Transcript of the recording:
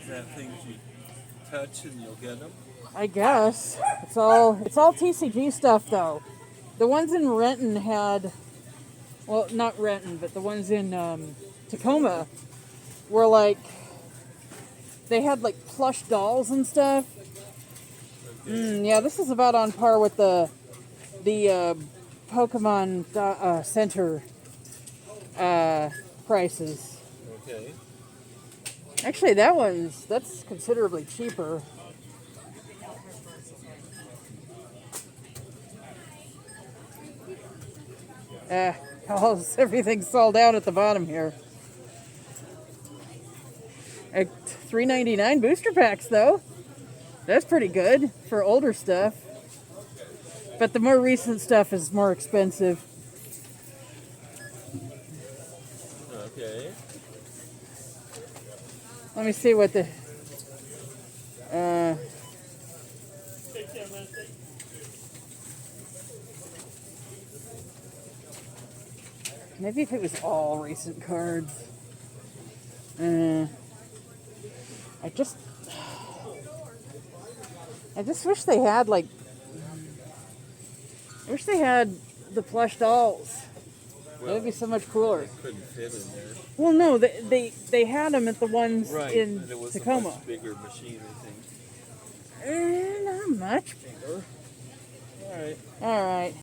Is that things you touch and you'll get them? I guess it's all TCG stuff though. The ones in Renton had, well, not Renton, but the ones in Tacoma were like they had like plush dolls and stuff. Okay. Yeah, this is about on par with the Pokemon Center prices. Okay. Actually, that's considerably cheaper. Uh, Everything's sold out at the bottom here. At $3.99 booster packs though. That's pretty good for older stuff. But the more recent stuff is more expensive. Okay. Let me see what the maybe if it was all recent cards. I just wish they had like I wish they had the plush dolls. That would be so much cooler. Couldn't fit in there. Well, no, they had them at the ones Right. in And it was Tacoma. a much bigger machine, I think. Not much bigger. All right. All right.